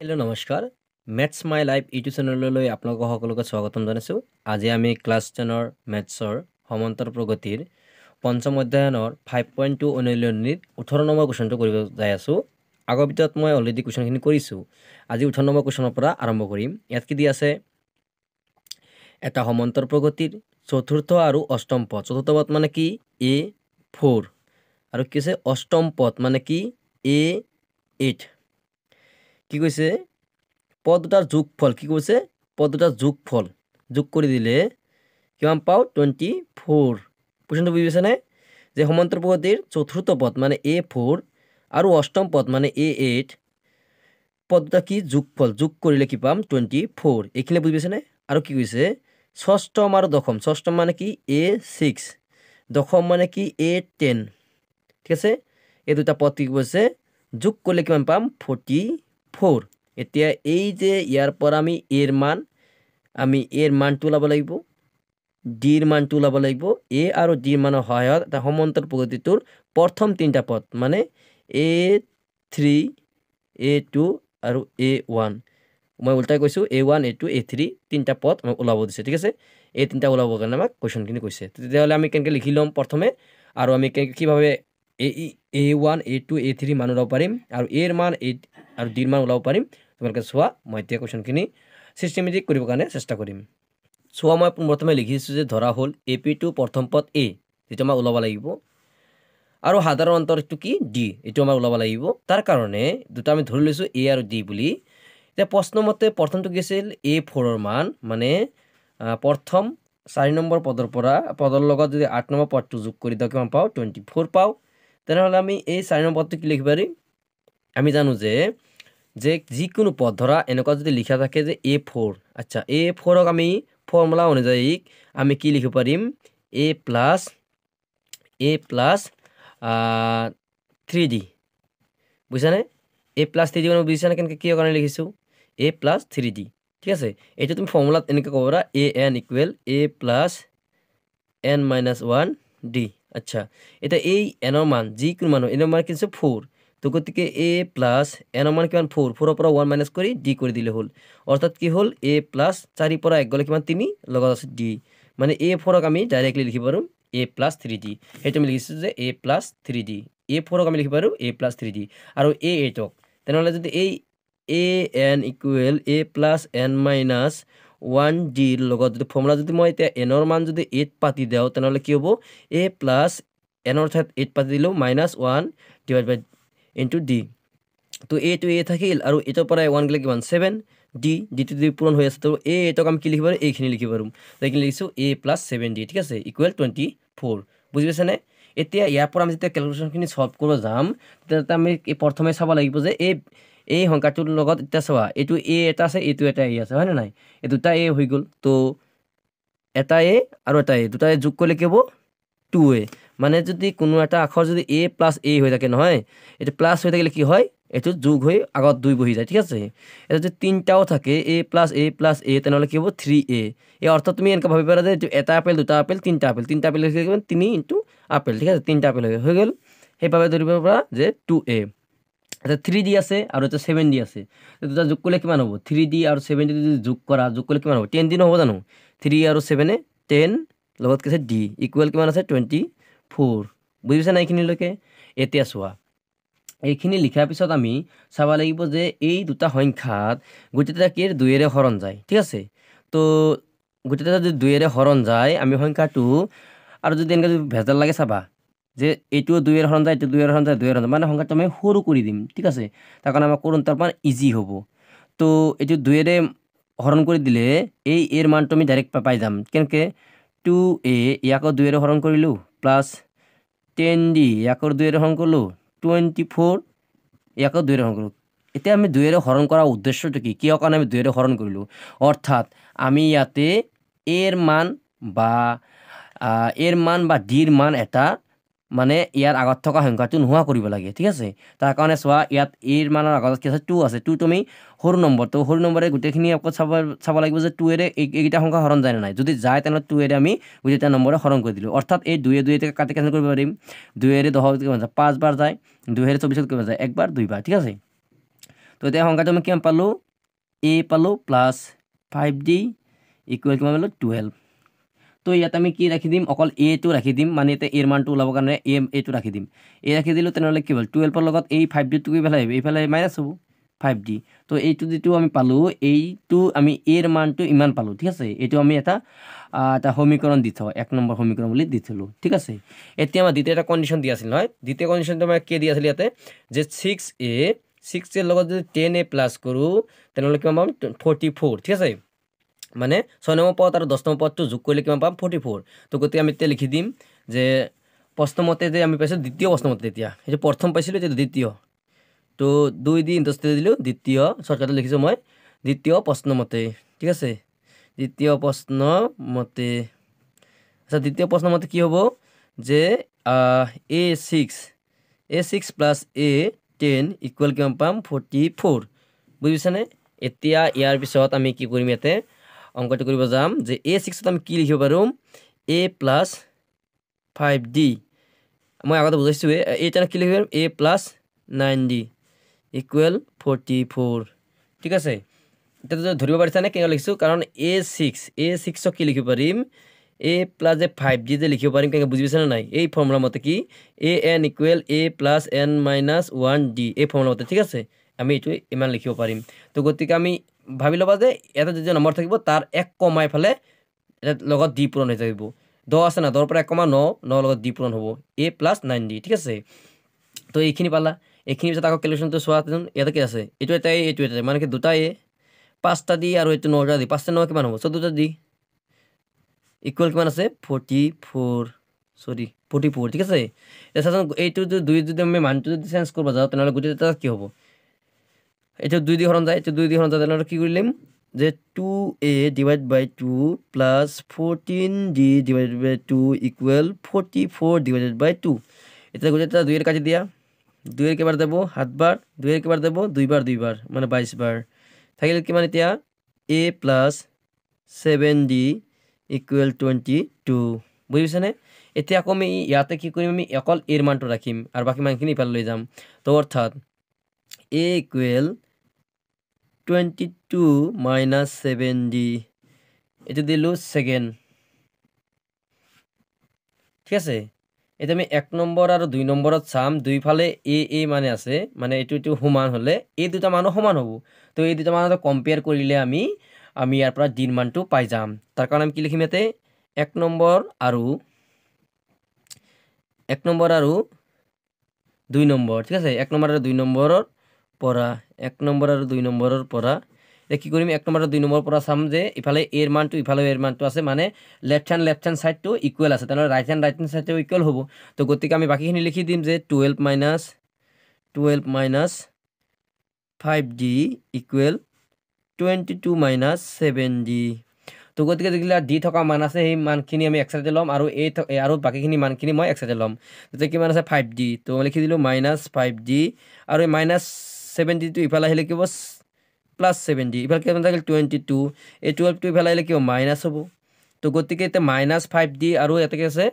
Hello' নমস্কাৰ maths my life YouTube চেনেললৈ আপোনালোকক সকলোকে স্বাগতম জনাইছোঁ। আজি আমি ক্লাছ 10ৰ মেথছৰ সমান্তৰ প্ৰগতিৰ পঞ্চম অধ্যয়নৰ 5.2 অনুশীলনীৰ 18 নম্বৰ কুৱেশ্যনটো কৰিব যাই আছোঁ। আগৰ ভিতৰত মই অলৰেডি কুৱেশ্যনখিনি কৰিছোঁ। আজি 18 নম্বৰ কুৱেশ্যনৰ পৰা আৰম্ভ কৰিম। ইয়াত কি দি আছে, এটা সমান্তৰ প্ৰগতিৰ চতুৰ্থ আৰু অষ্টম পদ। চতুৰ্থ পদ মানে কি A4 আৰু কি আছে অষ্টম পদ মানে কি A8। কি কৈছে, পদ দুটাৰ যোগফল কি কৈছে, পদ দুটাৰ যোগফল যোগ কৰি দিলে কিমান পাওঁ 24। কুৱেশ্যনটো বুজি পাইছেনে, যে সমান্তৰ প্ৰগতিৰ চতুৰ্থ পদ মানে A4 আৰু অষ্টম পদ মানে A8 পদ দুটা কি যোগফল, যোগ কৰিলে কি পাম 24। এইখিনি বুজি পাইছেনে। আৰু কি কৈছে ষষ্ঠম আৰু দশম, ষষ্ঠম মানে কি A6, দশম মানে কি A10। ঠিক আছে, এই দুটা পদ কি কৈছে যোগ কৰিলে কিমান পাম 44। এতিয়া এই যে ইয়াৰ পৰা আমি এৰ মানটো ওলাব লাগিব, ডিৰ মানটো ওলাব লাগিব। এ আৰু ডিৰ মানৰ সহায়ত এটা সমান্তৰ প্ৰগতিটোৰ প্ৰথম তিনিটা পদ মানে A3, A2 আৰু A1, মই উল্টাই কৈছোঁ A1, A2, A3 তিনিটা পদ আমাক ওলাব দিছে। ঠিক আছে, এই তিনিটা ওলাবৰ কাৰণে আমাক কুৱেশ্যনখিনি কৈছে। তেতিয়াহ'লে আমি কেনেকৈ লিখি ল'ম প্ৰথমে, আৰু আমি কিভাৱে A1, A2, A3 মান ওলাব পাৰিম আৰু এৰ মান আৰু ডিৰ মান ওলাব পাৰিম, তোমালোকে চোৱা। মই এতিয়া কুৱেশ্যনখিনি চিষ্টেমেটিক কৰিবৰ কাৰণে চেষ্টা কৰিম। চোৱা, মই প্ৰথমে লিখিছোঁ যে ধৰা হ'ল AP2 প্ৰথম পদ A, যিটো আমাক ওলাব লাগিব, আৰু সাধাৰণ অন্তৰটো কি D, এইটো আমাৰ ওলাব লাগিব। তাৰ কাৰণে দুটা আমি ধৰি লৈছোঁ A আৰু D বুলি। এতিয়া প্ৰশ্নমতে প্ৰথমটো কি আছিল A4ৰ মান, মানে প্ৰথম 4 নম্বৰ পদৰ লগত যদি 8 নম্বৰ পদটো যোগ কৰি দিওঁ কিমান পাওঁ 24 পাওঁ। তেনেহ'লে আমি এই 4 নম্বৰ পদটো কি লিখিব পাৰিম, আমি জানো যে যিকোনো পদ ধৰা এনেকুৱা যদি লিখা থাকে যে A4, আচ্ছা A4ক আমি ফৰ্মুলা অনুযায়ী আমি কি লিখিব পাৰিম A প্লাছ 3D, বুজিছানে। A প্লাছ 3D মানে বুজিছানে কেনেকৈ কিয় কাৰণে লিখিছোঁ A প্লাছ 3D। ঠিক আছে, এইটো তুমি ফৰ্মুলাত এনেকৈ ক'ব পাৰা AN equal A plus N minus 1D। আচ্ছা, এতিয়া এই এনৰ মান যিকোনো মানুহ এনৰ মান কি 4, তো গতিকে A প্লাছ এনৰ মান কিমান 4, 4ৰ পৰা 1 মাইনাছ কৰি D কৰি দিলে হ'ল। অৰ্থাৎ কি হ'ল A প্লাছ 4ৰ পৰা 1 গ'লে কিমান 3, লগত আছে D, মানে A4ক আমি ডাইৰেক্টলি লিখিব পাৰোঁ A প্লাছ 3D। সেইটো আমি লিখিছোঁ যে A প্লাছ 3D। A4ক আমি লিখিব পাৰোঁ A প্লাছ 3D। আৰু A8ক তেনেহ'লে যদি এই AN equal A plus N minus 1Dৰ লগত যদি ফৰ্মুলা যদি মই এতিয়া এনৰ মান যদি 8 পাতি দিওঁ, তেনেহ'লে কি হ'ব A প্লাছ এনৰ ঠাইত 8 পাতি দিলোঁ মাইনাছ 1 ডিভাইড বাই ইনটু D। তো এইটো A থাকিল আৰু এইটোৰ পৰা 1 গ'লে কিমান 7D, ডিটো যদি পূৰণ হৈ আছে তো A8ক আমি কি লিখিব পাৰোঁ, এইখিনি লিখিব পাৰোঁ। তো এইখিনি লিখিছোঁ A প্লাছ 7D। ঠিক আছে, ইকুৱেল 24। বুজি পাইছেনে। এতিয়া ইয়াৰ পৰা আমি যেতিয়া কেলকুলেশ্যনখিনি ছল্ভ কৰিব যাম, তেতিয়া আমি প্ৰথমে চাব লাগিব যে এই সংখ্যাটোৰ লগত এতিয়া চোৱা এইটো A এটা আছে, এইটো এটা A আছে, হয়নে নাই। এই দুটা A হৈ গ'ল, তো এটা A আৰু এটা A, দুটা A যোগ কৰিলে কি হ'ব 2A। মানে যদি কোনো এটা আখৰ যদি A প্লাছ A হৈ থাকে নহয়, এইটো প্লাছ হৈ থাকিলে কি হয় এইটো যোগ হৈ আগত 2 বহি যায়। ঠিক আছে, এটা যদি তিনিটাও থাকে A প্লাছ A, তেনেহ'লে কি হ'ব 3A। এই অৰ্থত তুমি এনেকৈ ভাবিব পাৰা যে এইটো এটা আপেল, দুটা আপেল, তিনিটা আপেল 3 ইনটু আপেল। ঠিক আছে, 3টা আপেল হৈ গ'ল। সেইভাৱে ধৰিব পাৰা যে 2A। এটা 3D আছে আৰু এটা 7D আছে, দুটা যোগ কৰিলে কিমান হ'ব 3D আৰু 7D যদি যোগ কৰিলে কিমান হ'ব 10D নহ'ব জানো। 3 আৰু 7 10, লগত কি আছে D, ইকুৱেল কিমান আছে 24। বুজিছা নাই এইখিনিলৈকে। এতিয়া চোৱা, এইখিনি লিখাৰ পিছত আমি চাব লাগিব যে এই দুটা সংখ্যাত গোটেইটা কি 2ৰে হৰণ যায়। ঠিক আছে, তো গোটেইটা যদি 2ৰে হৰণ যায়, আমি সংখ্যাটো আৰু যদি এনেকৈ যদি ভেজাল লাগে চাবা যে এইটো 2ৰে হৰণ যায়, এইটো 2ৰে হৰণ যায়, 2ৰে হৰণ যায়, মানে সংখ্যাটো আমি সৰু কৰি দিম। ঠিক আছে, তাৰ কাৰণে আমাৰ কৰোঁ তাৰ মান ইজি হ'ব। তো এইটো 2ৰে হৰণ কৰি দিলে এই এৰ মানটো আমি ডাইৰেক্ট পাই যাম। কেনেকৈ 2A ইয়াকো 2ৰে হৰণ কৰিলোঁ, প্লাছ 10D ইয়াকো 2ৰে হৰণ কৰিলোঁ, 24 ইয়াকো 2ৰে হৰণ কৰিলোঁ। এতিয়া আমি 2ৰে হৰণ কৰাৰ উদ্দেশ্যটো কি, কিয় কাৰণে আমি 2ৰে হৰণ কৰিলোঁ, অৰ্থাৎ আমি ইয়াতে এৰ মান বা ডিৰ মান এটা মানে ইয়াৰ আগত থকা সংখ্যাটো নোহোৱা কৰিব লাগে। ঠিক আছে, তাৰ কাৰণে চোৱা ইয়াত এৰ মানৰ আগত কি আছে 2 আছে, 2 তুমি সৰু নম্বৰ, তো সৰু নম্বৰে গোটেইখিনি আকৌ চাব লাগিব যে 2ৰে এইকেইটা সংখ্যা হৰণ যায় নে নাই। যদি যায় তেনেহ'লে 2ৰে আমি গোটেইটা নম্বৰে হৰণ কৰি দিলোঁ। অৰ্থাৎ এই 2 কাটি কেঞ্চেল কৰিব পাৰিম। 2ৰে 10 কিমান যায় 5 বাৰ যায়, 2ৰে 24 কিমান যায় 1 বাৰ 2 বাৰ। ঠিক আছে, তো এতিয়া সংখ্যাটো আমি কিমান পালোঁ a পালোঁ প্লাছ 5d ইকুৱেল কিমান পালোঁ 12 তো ইয়াত আমি কি ৰাখি দিম অকল এটো ৰাখি দিম মানে এতিয়া এৰ মানটো ওলাবৰ কাৰণে এটো ৰাখি দিম এ ৰাখি দিলোঁ তেনেহ'লে কি হ'ল 12ৰ লগত এই 5dটো কিফালে আহিব এইফালে মাইনাছ হ'ব 5d তো এইটো যিটো আমি পালোঁ এইটো আমি এৰ মানটো ইমান পালোঁ ঠিক আছে এইটো আমি এটা সমীকৰণ দি থওঁ 1 নম্বৰ সমীকৰণ বুলি দি থলোঁ ঠিক আছে এতিয়া আমাৰ দ্বিতীয় এটা কণ্ডিশ্যন দিয়া আছিল নহয় দ্বিতীয় কণ্ডিশ্যনটো আমাৰ কি দিয়া আছিল ইয়াতে যে 6a লগত যদি 10a প্লাছ কৰোঁ তেনেহ'লে কিমান পাম 44 ঠিক আছে মানে 6 নম্বৰ পদ আৰু 10 নম্বৰ পদটো যোগ কৰিলে কিমান পাম 44 তো গতিকে আমি এতিয়া লিখি দিম যে প্ৰশ্নমতে যে আমি পাইছোঁ দ্বিতীয় প্ৰশ্নমতে এতিয়া সেইটো প্ৰথম পাইছিলোঁ এতিয়া দ্বিতীয় তো 2 দি ইণ্টাৰেষ্ট দিলোঁ দ্বিতীয় শৰ্টকাটত লিখিছোঁ মই দ্বিতীয় প্ৰশ্নমতে ঠিক আছে দ্বিতীয় প্ৰশ্নমতে আচ্ছা দ্বিতীয় প্ৰশ্নমতে কি হ'ব যে a6 প্লাছ a10 ইকুৱেল কিমান পাম 44 বুজিছানে এতিয়া ইয়াৰ পিছত আমি কি কৰিম ইয়াতে অংকটো কৰিব যাম যে a6ত আমি কি লিখিব পাৰোঁ a প্লাছ 5d মই আগতে বুজাইছোঁ এইটা কি লিখিব পাৰিম a প্লাছ 9d ইকুৱেল 44 ঠিক আছে এতিয়া ধৰিব পাৰিছানে কেনেকৈ লিখিছোঁ কাৰণ a6ক কি লিখিব পাৰিম a প্লাছ যে 5d যে লিখিব পাৰিম কেনেকৈ বুজি পাইছানে নাই এই ফৰ্মুলা মতে কি an equal a plus n minus 1d এই ফৰ্মুলা মতে ঠিক আছে আমি এইটো ইমান লিখিব পাৰিম তো গতিকে আমি ভাবি ল'বা যে এটা যদি নম্বৰ থাকিব তাৰ 1 কমাই ফালে লগত d পূৰণ হৈ যাব 10 আছে না 10 পৰা 1 কমা 9 লগত d পূৰণ হ'ব a প্লাছ 9d ঠিক আছে তো এইখিনি পালা এইখিনিৰ পিছত আকৌ ক্যালকুলেশনটো চোৱা ইয়াতে কি আছে এইটো এটা এইটো এটা মানে কি দুটা a 5টা d আৰু এইটো 9টা d 5 9 কিমান হ'ব 14টা d ইকুৱেল কিমান আছে 44 ঠিক আছে এতিয়া চাচোন এইটো যদি আমি মানটো যদি চেঞ্জ কৰিব যাওঁ তেনেহ'লে গোটেইটা কি হ'ব এটা 2 দি হৰণ যায় এটা 2 দি হৰণ যায় তাহলে কি কৰিলাম যে 2a ডিভাইড বাই 2 প্লাস 14d ডিভাইড বাই 2 ইকুয়াল 44 ডিভাইডেড বাই 2 এটা গোটেইটা 2 এর কাটি দিয়া 2 এর কেবার দেব 7 বার 2 এর কেবার দেব 2 বার মানে 22 বার থাকিল কি মানে এতিয়া a প্লাস 7d ইকুয়াল 22 বুঝিছানে এতিয়া আকৌ আমি ইয়াতে কি কৰিম আমি অকল এৰ মানটো ৰাখিম আৰু বাকি মানখিনি ইফালে লৈ যাম তো অৰ্থাৎ a ইকুয়াল 22 minus 7d এটা দিলো সেকেন্ড ঠিক আছে এটা আমি 1 নম্বৰ আৰু 2 নম্বৰত চাম দুই ফালে a মানে আছে মানে এটো সমান হলে এই দুটা মানো সমান হ'ব তো এই দুটা মানটো কম্পেয়াৰ কৰিলে আমি ইয়াৰ পৰা d মানটো পাই যাম তাৰ কাৰণে আমি কি লিখিম এতে 1 নম্বৰ আৰু 2 নম্বৰ ঠিক আছে 1 নম্বৰ আৰু 2 নম্বৰৰ পৰা 1 নম্বৰ আৰু 2 নম্বৰৰ পৰা কি কৰিম 1 নম্বৰ আৰু 2 নম্বৰ পৰা চাম যে ইফালে এৰ মানটো ইফালে এৰ মানটো আছে মানে লেফট হ্যান্ড সাইডটো ইকুয়াল আছে তাহলে রাইট হ্যান্ড সাইডটো ইকুয়াল হ'ব তো গতিকে আমি বাকিখিনি লিখি দিম যে 12 minus 5d equal 22 minus 7d তো গতিকে যেগুলা d থকা মান আছে সেই মানখিনি আমি একসাথে লম আৰু আৰু বাকিখিনি মানখিনি মই একসাথে লম তো কি মান আছে 5d তো লিখি দিলো -5d আৰু -7d টো ইফালে আহিলে কি হ'ব প্লাস 7d ইফালে কেমন থাকিল 22 এই 12 টো ইফালে আহিলে কি হ'ব মাইনাস হ'ব তো গতিকে এটা -5d আৰু এটা কি আছে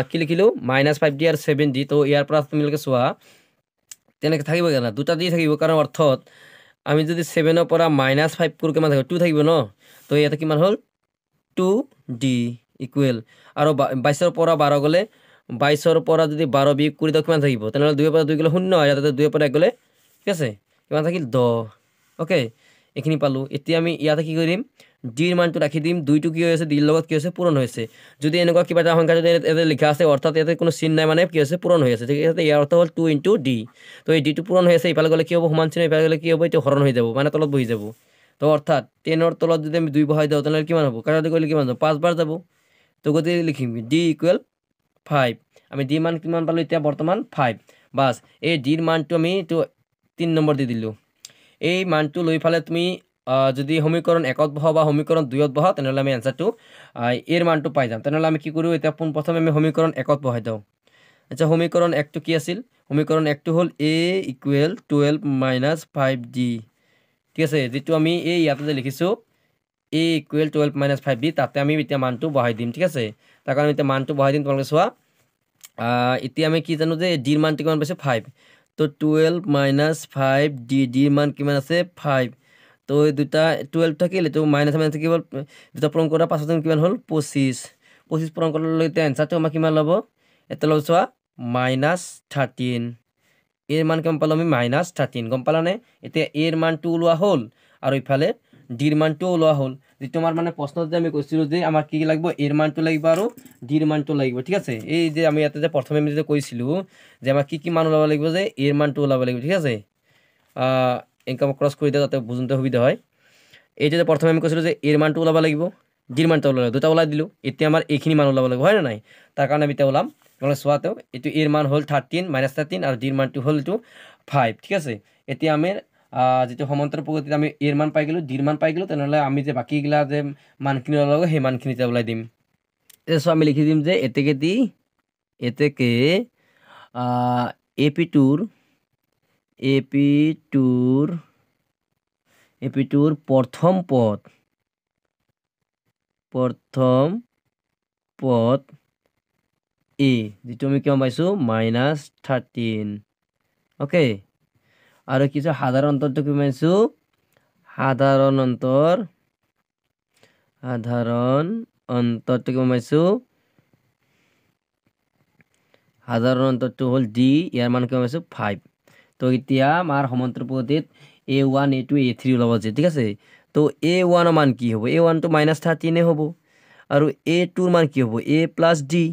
কি লিখিলো -5d আৰু 7d তো ইয়াৰ পৰা তুমি লকে চোৱা তেনেকে থাকিব কেনা দুটা দি থাকিব কাৰণ অৰ্থত আমি যদি 7 ৰ পৰা -5 কৰো কিমান থাকিব 2 থাকিব ন তো ইয়াতে কিমান হল 2d ইকুৱেল আৰু 22 ৰ পৰা 12 গলে 22 ৰ পৰা যদি 12 বিয়োগ কৰি দাও কিমান থাকিব তেনেহলে 2 ৰ পৰা 2 গলে 0 হয় ইয়াতে 2 ৰ পৰা 1 গলে ঠিক আছে কিমান থাকিল 10 ওকে এখিনি পালো এতিয়া আমি ইয়াতে কি কৰিম d ৰ মানটো ৰাখি দিম 2 টো কি হৈছে d ৰ লগত কি হৈছে পূৰণ হৈছে যদি এনেকুৱা কিবা এটা সংখ্যা যদি এতে লিখা আছে অৰ্থাৎ ইয়াতে কোনো চিহ্ন নাই মানে কি হৈছে পূৰণ হৈ আছে ঠিক আছে ইয়াৰ অৰ্থ হ'ল 2 * d তো এই d টো পূৰণ হৈ আছে ইফালে গলে কি হ'ব সমান চিহ্ন ইফালে গলে কি হ'ব এটো হৰণ হৈ যাব মানে তলত বহি যাব তো অৰ্থাৎ 10 ৰ তলত যদি আমি 2 বহাই দাও তাহলে কিমান হ'ব কাটাকাটি কৰিলে কিমান হ'ব 5 বাৰ যাব তো গতিকে লিখিম d = 5 আমি d মান কিমান পালো এতিয়া বৰ্তমান 5 বাস এই d ৰ মানটো আমি তো 3 নম্বৰ দি দিলো এই মানটো লৈ ফালে তুমি যদি সমীকৰণ 1ত বহাও বা সমীকৰণ 2ত বহাও তেনেহলে আমি আনসাৰটো এৰ মানটো পাই যাম তেনেহলে আমি কি কৰো এটা প্ৰথমে আমি সমীকৰণ 1ত বহাই দাও আচ্ছা সমীকৰণ 1 টো কি আছিল সমীকৰণ 1 টো হ'ল a = 12 - 5d ঠিক আছে যেটো আমি এই ইয়াতে লিখিছো a = 12 - 5d তাতে আমি এতিয়া মানটো বহাই দিম ঠিক আছে তাৰ কাৰণে এতিয়া মানটো বহাই দিম তোমালোকে চোৱা এতিয়া আমি কি জানো যে d ৰ মানটো কিমান পাইছো 5 তো 12 মাইনাছ 5 ডিৰ মান কিমান আছে 5। তো এই দুটা 12 থাকিল, এইটো মাইনাছ মাইনাছ কি হ'ল, দুটা পূৰণ কৰাৰ পাছত কিমান হ'ল 25। 25 পূৰণ কৰাৰ এতিয়া এনচাৰটো আমাৰ কিমান ল'ব, এটা ল'ব চোৱা -13। এৰ মান কিমান পালোঁ আমি -13, গম পালানে? এতিয়া এৰ মানটো ওলোৱা হ'ল আৰু ইফালে ডিৰ মানটো ওলোৱা হ'ল। যিটো আমাৰ মানে প্ৰশ্নত যে আমি কৈছিলোঁ যে আমাৰ কি লাগিব, এৰ মানটো লাগিব আৰু ডিৰ মানটো লাগিব, ঠিক আছে। এই যে আমি ইয়াতে যে প্ৰথমে আমি যে কৈছিলোঁ যে আমাৰ কি মান ওলাব লাগিব, যে এৰ মানটো ওলাব লাগিব, ঠিক আছে। এনেকৈ ক্ৰছ কৰি দিওঁ যাতে বুজোঁতে সুবিধা হয়। এইটো যে প্ৰথমে আমি কৈছিলোঁ যে এৰ মানটো ওলাব লাগিব, ডিৰ মানটো ওলাব, দুটা ওলাই দিলোঁ। এতিয়া আমাৰ এইখিনি মান ওলাব লাগিব, হয় নে নাই? তাৰ কাৰণে আমি এতিয়া ওলাম, নহ'লে চোৱাতেও এইটো এৰ মান হ'ল 13 -13 আৰু ডিৰ মানটো হ'ল এইটো 5, ঠিক আছে। এতিয়া আমি যিটো সমান্তৰাল পদ্ধতিত আমি এৰ মান পাই গ'লোঁ, ডিৰ মান পাই গ'লোঁ, তেনেহ'লে আমি যে বাকীগিলা যে মানখিনি ওলাব সেই মানখিনি এতিয়া ওলাই দিম। এতিয়া চোৱা আমি লিখি দিম যে এতেকে এপিটোৰ প্ৰথম পদ এ, যিটো আমি কিমান পাইছোঁ -13, অ'কে। আৰু কিছু সাধাৰণ অন্তৰটো কি পাইছোঁ, সাধাৰণ অন্তৰটো কিমান পাইছোঁ, সাধাৰণ অন্তৰটো হ'ল ডি, ইয়াৰ মান কিমান পাইছোঁ 5। তো এতিয়া আমাৰ সমান্তৰাল পদ্ধতিত A1 A2 A3 ওলাব যে, ঠিক আছে। তো A1 মান কি হ'ব, A1টো -13 হ'ব আৰু A2ৰ মান কি হ'ব A প্লাছ ডি।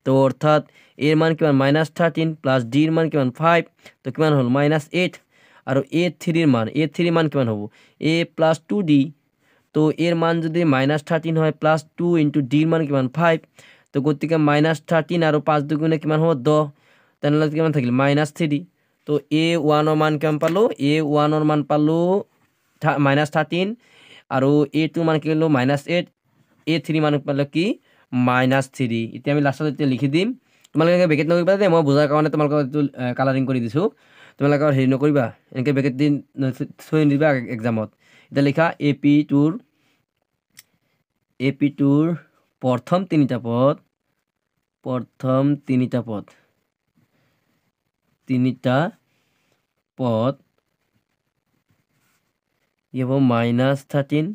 তো অৰ্থাৎ এৰ মান কিমান -13 প্লাছ ডিৰ মান কিমান 5, তো কিমান হ'ল -8। আৰু A3ৰ মান কিমান হ'ব A প্লাছ 2D। তো এৰ মান যদি -13 হয় প্লাছ 2 ইন্টু ডিৰ মান কিমান 5, তো গতিকে -13 আৰু 5 দুগুণে কিমান হ'ব 10, তেনেহ'লে কিমান থাকিল -3। তো A1ৰ মান কিমান পালোঁ, A1ৰ মান পালোঁ -13 আৰু A2ৰ মান কি পালোঁ -8, A3 মান পালোঁ কি -3। এতিয়া আমি লাষ্টত এতিয়া লিখি দিম, তোমালোকে বেকেট নকৰিবা দেই, মই বুজাৰ কাৰণে তোমালোকক এইটো কালাৰিং কৰি দিছোঁ, তোমালোকে হেৰি নকৰিবা, এনেকৈ বেকেট দি থৈ নিদিবা এক্সামত। এতিয়া লিখা এপিটোৰ প্ৰথম তিনিটা পদ কি হ'ব -13,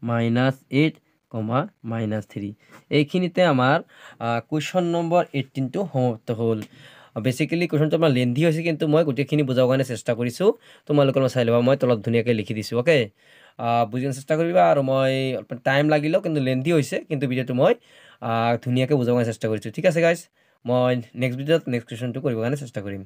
-8, -3। এইখিনিতে আমাৰ কুৱেশ্যন নম্বৰ 18টো সমাপ্ত হ'ল। বেচিকেলি কুৱেশ্যনটো আমাৰ লেন্থি হৈছে, কিন্তু মই গোটেইখিনি বুজাবৰ কাৰণে চেষ্টা কৰিছোঁ। তোমালোকে চাই ল'বা, মই তলত ধুনীয়াকৈ লিখি দিছোঁ, অ'কে। বুজিব চেষ্টা কৰিবা, আৰু মই টাইম লাগিলেও কিন্তু লেন্থি হৈছে, কিন্তু ভিডিঅ'টো মই ধুনীয়াকৈ বুজাবৰ কাৰণে চেষ্টা কৰিছোঁ, ঠিক আছে গাইজ। মই নেক্সট ভিডিঅ'ত নেক্সট কুৱেশ্যনটো কৰিবৰ কাৰণে চেষ্টা কৰিম।